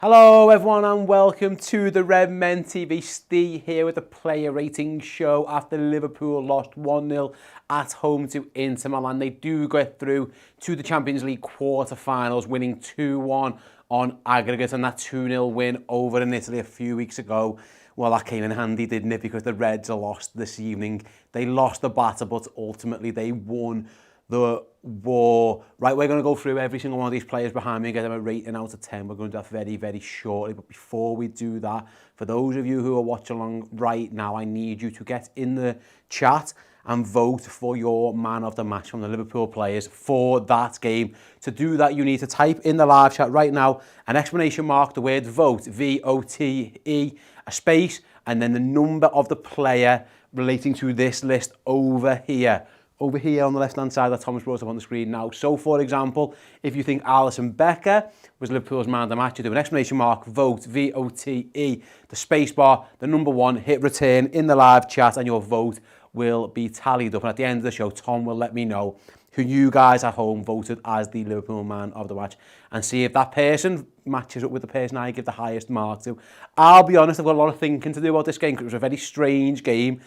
Hello everyone and welcome to the Redmen TV. Steve here with the player rating show after Liverpool lost 1-0 at home to Inter Milan. They do get through to the Champions League quarter-finals, winning 2-1 on aggregate, and that 2-0 win over in Italy a few weeks ago, well, that came in handy, didn't it? Because the Reds are lost this evening. They lost the battle, but ultimately they won the war. Right, we're going to go through every single one of these players behind me and get them a rating out of 10. We're going to do that very, very shortly. But before we do that, for those of you who are watching along right now, I need you to get in the chat and vote for your man of the match from the Liverpool players for that game. To do that, you need to type in the live chat right now an exclamation mark, the word vote, V-O-T-E, a space, and then the number of the player relating to this list over here. Over here on the left-hand side that Thomas brought up on the screen now. So, for example, if you think Alisson Becker was Liverpool's man of the match, you do an exclamation mark, vote, V-O-T-E, the space bar, the number one, hit return in the live chat, and your vote will be tallied up. And at the end of the show, Tom will let me know who you guys at home voted as the Liverpool man of the match, and see if that person matches up with the person I give the highest mark to. I'll be honest, I've got a lot of thinking to do about this game because it was a very strange game.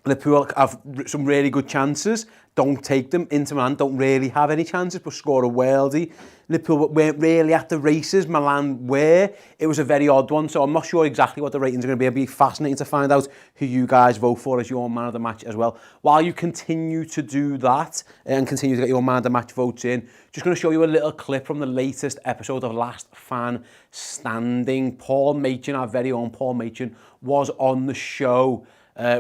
Liverpool have some really good chances, don't take them. Inter Milan don't really have any chances, but score a worldie. Liverpool weren't really at the races, Milan were. It was a very odd one, so I'm not sure exactly what the ratings are going to be. It'll be fascinating to find out who you guys vote for as your man of the match as well. While you continue to do that and continue to get your man of the match votes in, just going to show you a little clip from the latest episode of Last Fan Standing. Paul Machin, our very own Paul Machin, was on the show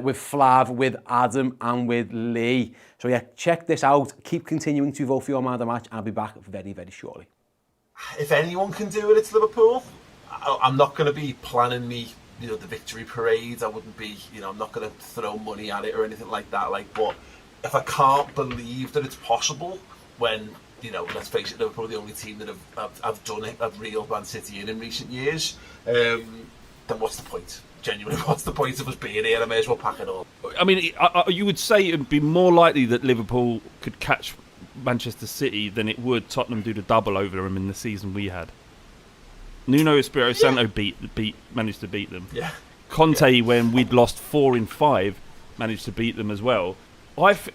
with Flav, with Adam and with Lee. So yeah, check this out. Keep continuing to vote for your man of the match. I'll be back very, very shortly. If anyone can do it, it's Liverpool. I'm not going to be planning the victory parades. I wouldn't be, I'm not going to throw money at it or anything like that. But if I can't believe that it's possible when, let's face it, Liverpool are the only team that have done it, have reeled Man City in recent years, then what's the point? Genuinely, what's the point of us being here? I may as well pack it all. I mean, you would say it would be more likely that Liverpool could catch Manchester City than it would Tottenham do the double over them in the season we had. Nuno Espirito Santo managed to beat them. Yeah. Conte, when we'd lost 4 in 5, managed to beat them as well.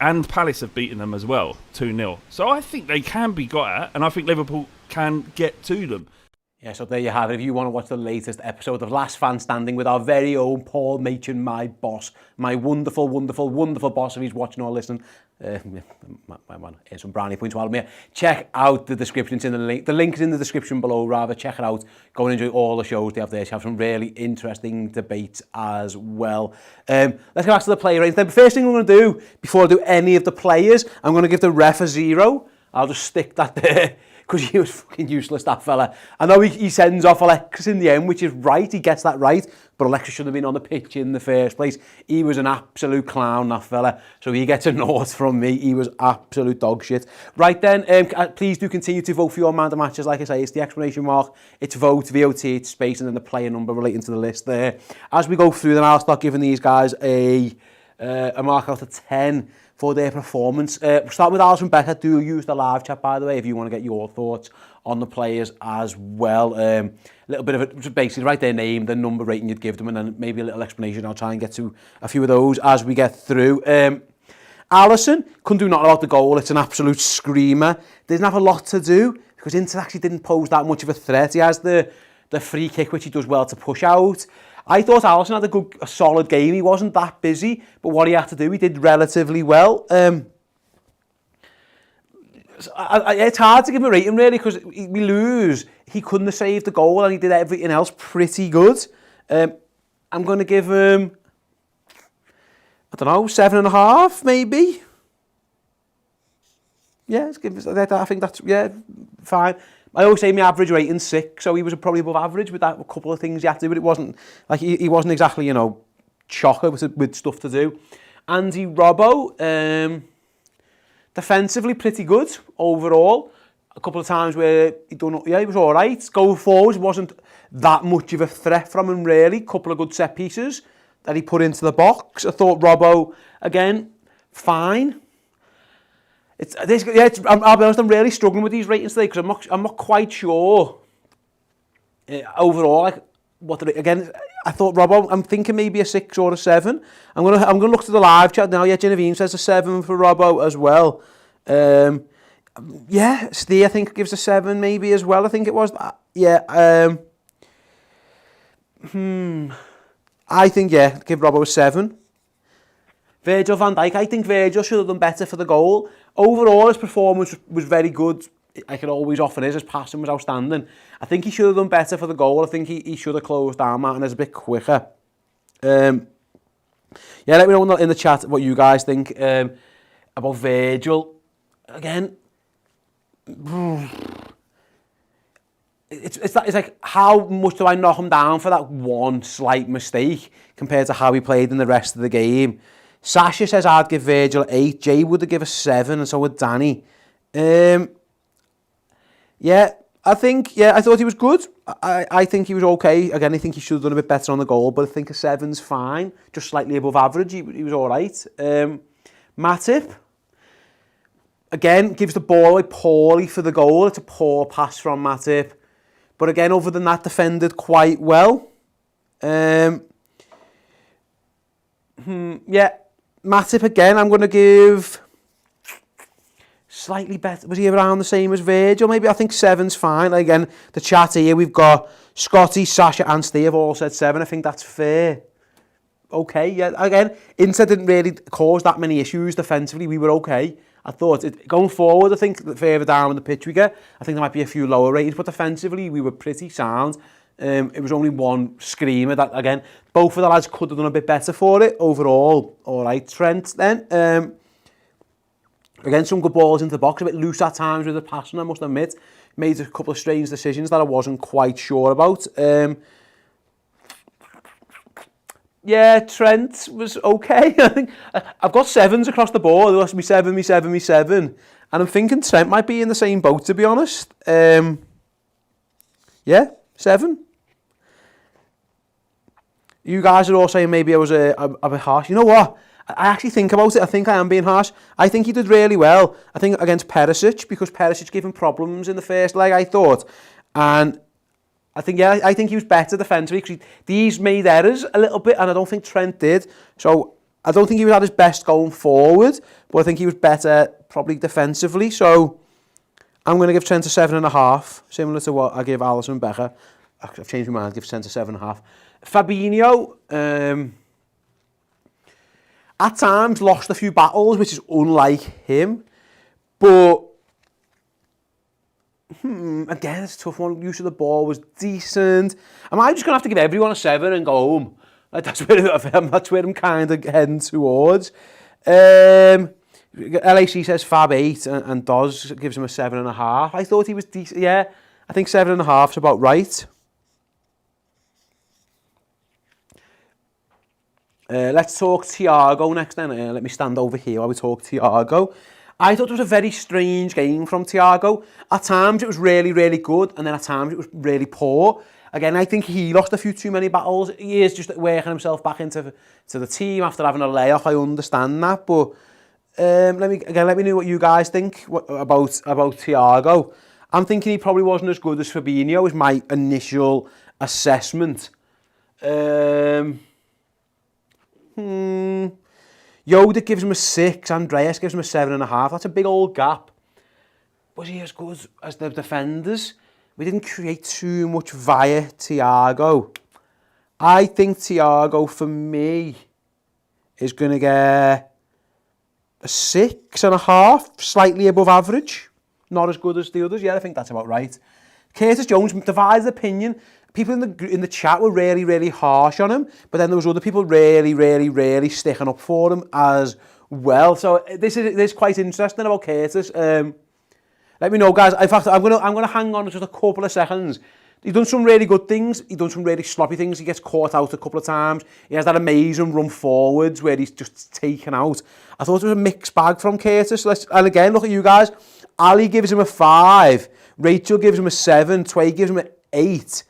And Palace have beaten them as well, 2-0. So I think they can be got at, and I think Liverpool can get to them. Yeah, so there you have it. If you want to watch the latest episode of Last Fan Standing with our very own Paul Machin, my boss, my wonderful, wonderful, wonderful boss, if he's watching or listening, my man, here's some brownie points while I'm here. Check out the description. It's in the link. The link is in the description below, rather. Check it out. Go and enjoy all the shows they have there. They have some really interesting debates as well. Let's go back to the player ratings. The first thing I'm going to do, before I do any of the players, I'm going to give the ref a 0. I'll just stick that there, because he was fucking useless, that fella. I know he sends off Alexis in the end, which is right. He gets that right. But Alexis should have been on the pitch in the first place. He was an absolute clown, that fella. So he gets a 0 from me. He was absolute dog shit. Right then, please do continue to vote for your man of the matches. Like I say, it's the exclamation mark. It's vote, V-O-T, it's space, and then the player number relating to the list there. As we go through them, I'll start giving these guys a mark out of 10 for their performance. Starting with Alisson Becker, do use the live chat, by the way, if you want to get your thoughts on the players as well. A little bit of it, just basically write their name, the number rating you'd give them, and then maybe a little explanation. I'll try and get to a few of those as we get through. Alisson couldn't do nothing about the goal. It's an absolute screamer. Doesn't have a lot to do because Inter actually didn't pose that much of a threat. He has the free kick, which he does well to push out. I thought Alisson had a solid game. He wasn't that busy, but what he had to do, he did relatively well. It's hard to give him a rating, really, because we lose. He couldn't have saved the goal, and he did everything else pretty good. I'm going to give him, 7.5, maybe. Yeah, I think that's, fine. I always say my average rating's 6, so he was probably above average with that. A couple of things he had to do, but it wasn't like he wasn't exactly, chocker with stuff to do. Andy Robbo, defensively pretty good overall. A couple of times where he was all right. Going forward, wasn't that much of a threat from him really. Couple of good set pieces that he put into the box. I thought Robbo again, fine. I'll be honest, I'm really struggling with these ratings today because I'm not quite sure Overall, like, again, I thought Robbo, I'm thinking maybe a 6 or a 7. I'm gonna look to the live chat now. Yeah, Genevieve says a 7 for Robbo as well. Yeah, Steve I think gives a 7 maybe as well. I think it was. Yeah. I think give Robbo a 7. Virgil van Dijk, I think Virgil should have done better for the goal. Overall, his performance was very good. Like it always often is. His passing was outstanding. I think he should have done better for the goal. I think he should have closed down Martinez a bit quicker. Yeah, let me know in the chat what you guys think about Virgil. Again, it's like, how much do I knock him down for that one slight mistake compared to how he played in the rest of the game? Sasha says I'd give Virgil 8. Jay would have given a 7, and so would Danny. Yeah, I thought he was good. I think he was okay. Again, I think he should have done a bit better on the goal, but I think a 7's fine. Just slightly above average. He was all right. Matip, again, gives the ball away poorly for the goal. It's a poor pass from Matip. But again, other than that, defended quite well. Yeah, Matip again, I'm going to give slightly better. Was he around the same as Virgil? Maybe. I think 7's fine. Again, the chat here, we've got Scotty, Sasha and Steve all said 7. I think that's fair. Okay, yeah. Again, Inter didn't really cause that many issues defensively. We were okay. I thought, going forward, I think the further down in the pitch we get, I think there might be a few lower ratings, but defensively we were pretty sound. It was only one screamer that, again, both of the lads could have done a bit better for it. Overall, all right, Trent then. Again, some good balls into the box, a bit loose at times with the passing, I must admit. Made a couple of strange decisions that I wasn't quite sure about. Yeah, Trent was okay. I think I've got 7s across the board. It must be 7, me 7, me 7. And I'm thinking Trent might be in the same boat, to be honest. Yeah, 7. You guys are all saying maybe I was a bit harsh. You know what? I actually think about it. I think I am being harsh. I think he did really well. I think against Perisic, because Perisic gave him problems in the first leg, I thought. And I think he was better defensively because these made errors a little bit, and I don't think Trent did. So I don't think he was at his best going forward, but I think he was better probably defensively. So I'm going to give Trent a 7.5, similar to what I gave Alisson Becker. I've changed my mind, give Trent a 7.5. Fabinho, at times lost a few battles, which is unlike him. But again, it's a tough one. Use of the ball was decent. Am I just going to have to give everyone a 7 and go home? Like, that's where I'm kind of heading towards. LAC says Fab 8 and Doz gives him a 7.5. I thought he was decent. Yeah, I think 7.5 is about right. Let's talk Thiago next then. Let me stand over here while we talk Thiago. I thought it was a very strange game from Thiago. At times it was really, really good, and then at times it was really poor. Again, I think he lost a few too many battles. He is just working himself back into the team after having a layoff. I understand that, but let me know what you guys think about Thiago. I'm thinking he probably wasn't as good as Fabinho, is my initial assessment. Yoda gives him a 6, Andreas gives him a 7.5. That's a big old gap. Was he as good as the defenders? We didn't create too much via Thiago. I think Thiago, for me, is going to get a 6.5, slightly above average. Not as good as the others. Yeah, I think that's about right. Curtis Jones, divided opinion. People in the chat were really, really harsh on him, but then there was other people really, really, really sticking up for him as well. So this is quite interesting about Curtis. Let me know, guys. In fact, I'm gonna hang on just a couple of seconds. He's done some really good things. He's done some really sloppy things. He gets caught out a couple of times. He has that amazing run forwards where he's just taken out. I thought it was a mixed bag from Curtis. And again, look at you guys. Ali gives him a 5. Rachel gives him a 7. Tway gives him an 8.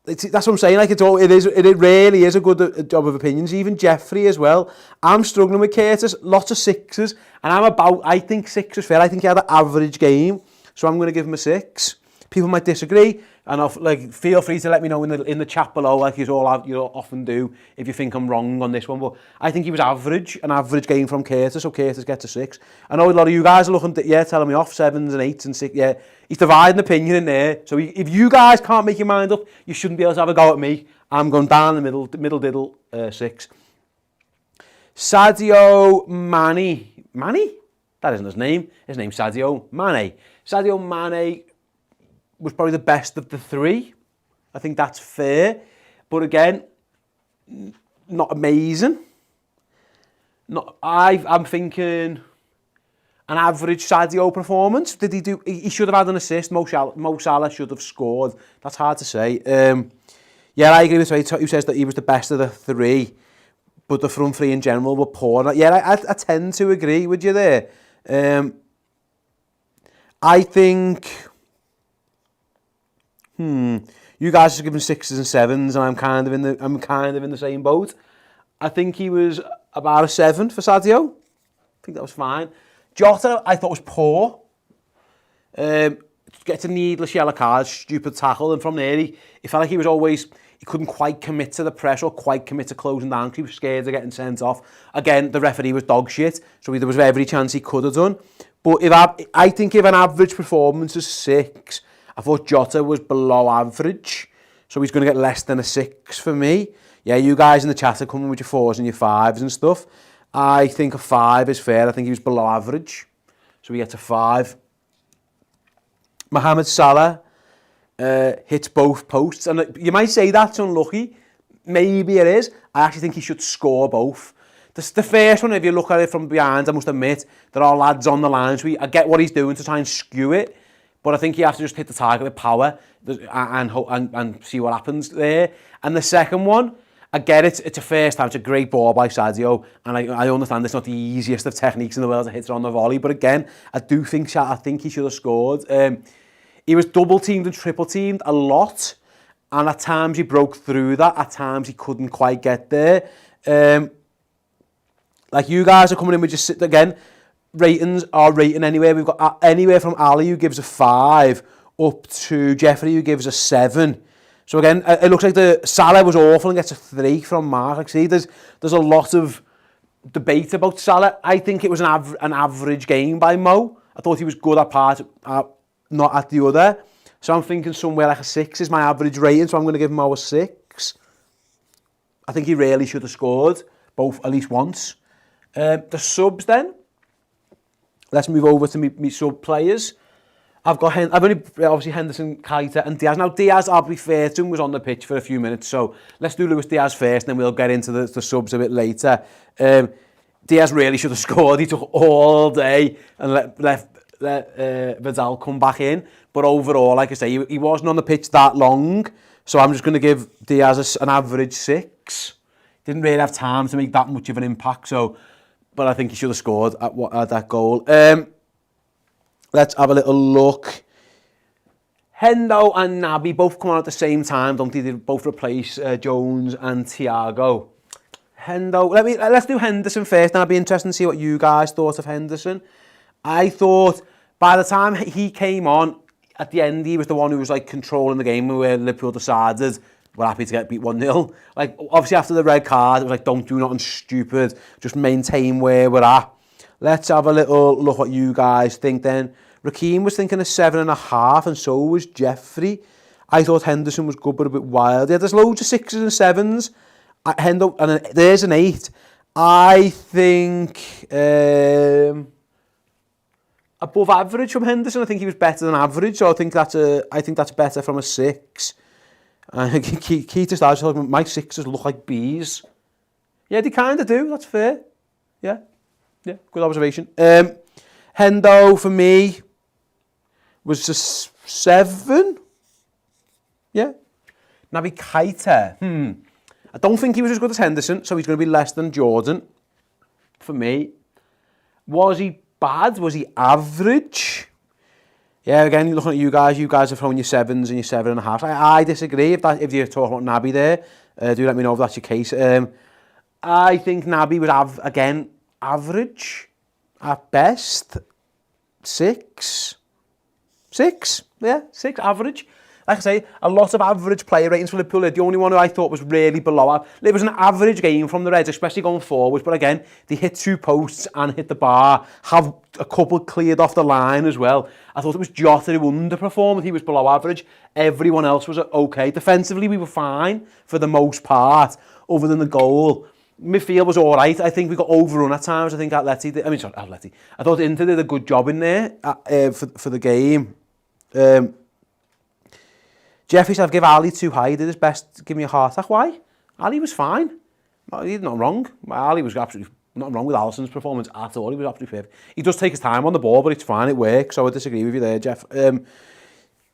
That's what I'm saying. Like it really is a good job of opinions. Even Jeffrey as well. I'm struggling with Curtis. Lots of 6s, and I think 6 is fair. I think he had an average game, so I'm going to give him a 6. People might disagree. And like, feel free to let me know in the chat below, like you often do, if you think I'm wrong on this one. But I think he was average, an average game from Curtis, so Curtis gets a 6. I know a lot of you guys are looking, telling me off 7s and 8s and 6. Yeah, he's dividing opinion in there. So if you guys can't make your mind up, you shouldn't be able to have a go at me. I'm going down the middle diddle, 6. Sadio Mane? That isn't his name. His name's Sadio Mane. Sadio Mane was probably the best of the 3. I think that's fair. But again, not amazing. I'm thinking an average Sadio performance. Did he do? He should have had an assist. Mo Salah should have scored. That's hard to say. Yeah, I agree with who says that he was the best of the 3, but the front 3 in general were poor. Yeah, I tend to agree with you there. I think. You guys are giving 6s and 7s, and I'm kind of in the same boat. I think he was about a 7 for Sadio. I think that was fine. Jota, I thought was poor. Gets a needless yellow card, stupid tackle, and from there he felt like he couldn't quite commit to the press or quite commit to closing down. He was scared of getting sent off. Again, the referee was dog shit, so there was every chance he could have done. But I think if an average performance is 6, I thought Jota was below average, so he's going to get less than a 6 for me. Yeah, you guys in the chat are coming with your 4s and your 5s and stuff. I think a 5 is fair. I think he was below average, so he gets a 5. Mohamed Salah hits both posts, and you might say that's unlucky. Maybe it is. I actually think he should score both. The first one, if you look at it from behind, I must admit, there are lads on the line, so I get what he's doing to try and skew it. But I think you have to just hit the target with power and see what happens there. And the second one, I get it. It's a first time. It's a great ball by Sadio. And I understand it's not the easiest of techniques in the world to hit it on the volley. But again, I think he should have scored. He was double-teamed and triple-teamed a lot. And at times he broke through that. At times he couldn't quite get there. Like you guys are coming in with just, again, ratings are rating anywhere. We've got anywhere from Ali, who gives a 5, up to Jeffrey, who gives a 7. So again, it looks like the Salah was awful and gets a 3 from Mark. Like, see, there's a lot of debate about Salah. I think it was an average game by Mo. I thought he was good at part, not at the other. So I'm thinking somewhere like a 6 is my average rating. So I'm going to give Mo a 6. I think he really should have scored both at least once. The subs then. Let's move over to me sub players. I've only obviously Henderson, Keita and Diaz. Now Diaz, I'll be fair to him, was on the pitch for a few minutes, so let's do Luis Diaz first, and then we'll get into the subs a bit later. Diaz really should have scored. He took all day and let Vidal come back in. But overall, like I say, he wasn't on the pitch that long, so I'm just going to give Diaz an average 6. Didn't really have time to make that much of an impact, but I think he should have scored at that goal. Let's have a little look. Hendo and Naby both come on at the same time, don't they? They both replace Jones and Thiago. Let's do Henderson first. Now, it'd be interesting to see what you guys thought of Henderson. I thought by the time he came on, at the end, he was the one who was like controlling the game where Liverpool decided we're happy to get beat 1-0. Like, obviously after the red card, it was like, don't do nothing stupid. Just maintain where we're at. Let's have a little look what you guys think then. Raheem was thinking a 7.5, and so was Jeffrey. I thought Henderson was good, but a bit wild. Yeah, there's loads of 6s and 7s. And there's an 8. I think above average from Henderson. I think he was better than average, so I think that's better from a 6. Keita starts talking, my 6s look like Bs. Yeah, they kind of do. That's fair. Yeah, good observation. Hendo for me was just 7. Yeah. Naby Keita. I don't think he was as good as Henderson, so he's going to be less than Jordan for me. Was he bad? Was he average? Yeah, again, looking at you guys are throwing your 7s and your 7.5. I disagree if you're talking about Naby there. Do let me know if that's your case. I think Naby was, average at best. 6. 6, yeah, 6, average. like I say, a lot of average player ratings for Liverpool. The only one who I thought was really below. It was an average game from the Reds, especially going forwards. But again, they hit 2 posts and hit the bar. Have a couple cleared off the line as well. I thought it was Jota who underperformed. He was below average. Everyone else was okay. Defensively, we were fine for the most part, other than the goal. Midfield was all right. I think we got overrun at times. I think Atleti did. I thought Inter did a good job in there for the game. Jeffrey said, I've given Ali too high. He did his best to give me a heart attack. Why? Ali was fine. He did nothing wrong. Ali was absolutely nothing wrong with Alisson's performance at all. He was absolutely perfect. He does take his time on the ball, but it's fine. It works. So I disagree with you there, Jeff.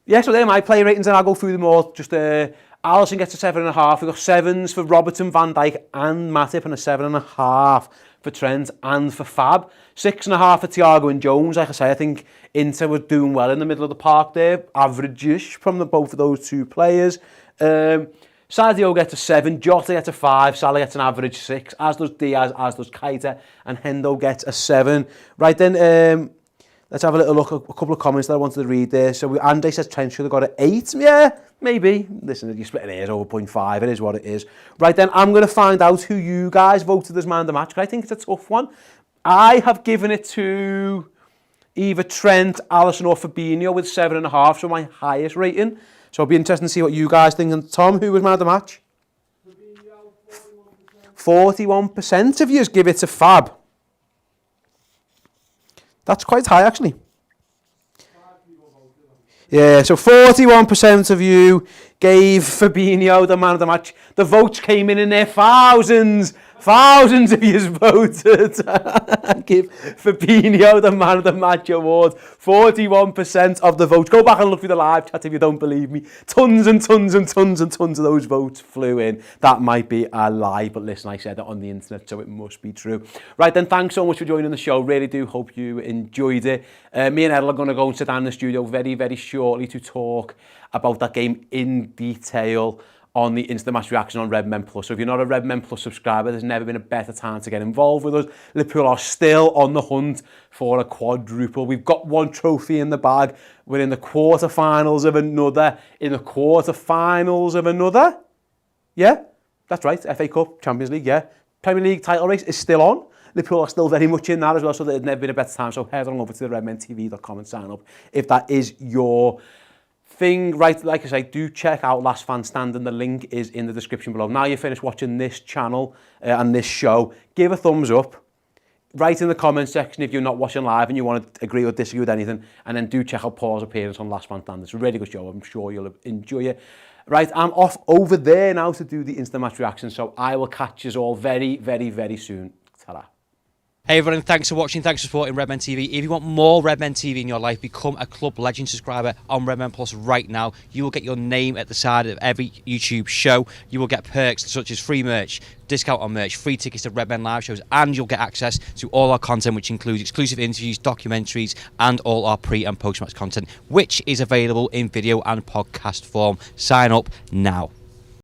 Yeah, so they're my player ratings, and I'll go through them all. Just Alisson gets a 7.5. We've got 7s for Robertson, Van Dijk and Matip, and a 7.5 for Trent and for Fab. 6.5 for Thiago and Jones. Like I say, I think Inter were doing well in the middle of the park there. Average-ish from both of those 2 players. Sadio gets a 7, Jota gets a 5, Salah gets an average 6, as does Diaz, as does Keita, and Hendo gets a 7. Right then, let's have a little look at a couple of comments that I wanted to read there. So Andy says Trent should have got an 8. Yeah, maybe. Listen, you're splitting hairs over 0.5. It is what it is. Right then, I'm going to find out who you guys voted as man of the match, because I think it's a tough one. I have given it to either Trent, Alisson or Fabinho with 7.5, so my highest rating. So it'll be interesting to see what you guys think. And Tom, who was man of the match? 41% of you give it to Fab. That's quite high, actually. Yeah, so 41% of you gave Fabinho the man of the match. The votes came in their thousands. Thousands of you voted. Give Fabinho the man of the match award. 41% of the votes. Go back and look through the live chat if you don't believe me. Tons and tons and tons and tons of those votes flew in. That might be a lie, but listen, I said it on the internet, so it must be true. Right then, thanks so much for joining the show. Really do hope you enjoyed it. Me and Edel are going to go and sit down in the studio very, very shortly to talk about that game in detail on the Instant Match Reaction on Redmen Plus. So if you're not a Redmen Plus subscriber, there's never been a better time to get involved with us. Liverpool are still on the hunt for a quadruple. We've got 1 trophy in the bag. We're in the quarterfinals of another. In the quarterfinals of another. Yeah, that's right. FA Cup, Champions League, yeah. Premier League title race is still on. Liverpool are still very much in that as well, so there's never been a better time. So head on over to the redmentv.com and sign up if that is your thing. Right, like I say, do check out Last Fan Standing. The link is in the description below. Now you're finished watching this channel and this show, give a thumbs up. Write in the comment section if you're not watching live and you want to agree or disagree with anything, and then do check out Paul's appearance on Last Man Standing. It's a really good show. I'm sure you'll enjoy it. Right, I'm off over there now to do the instant match reaction, so I will catch you all very, very, very soon. Ta-ra. Hey everyone, thanks for watching, thanks for supporting Redmen TV. If you want more Redmen TV in your life, become a Club Legend subscriber on Redmen Plus right now. You will get your name at the side of every YouTube show. You will get perks such as free merch, discount on merch, free tickets to Redmen live shows, and you'll get access to all our content, which includes exclusive interviews, documentaries, and all our pre- and post-match content, which is available in video and podcast form. Sign up now.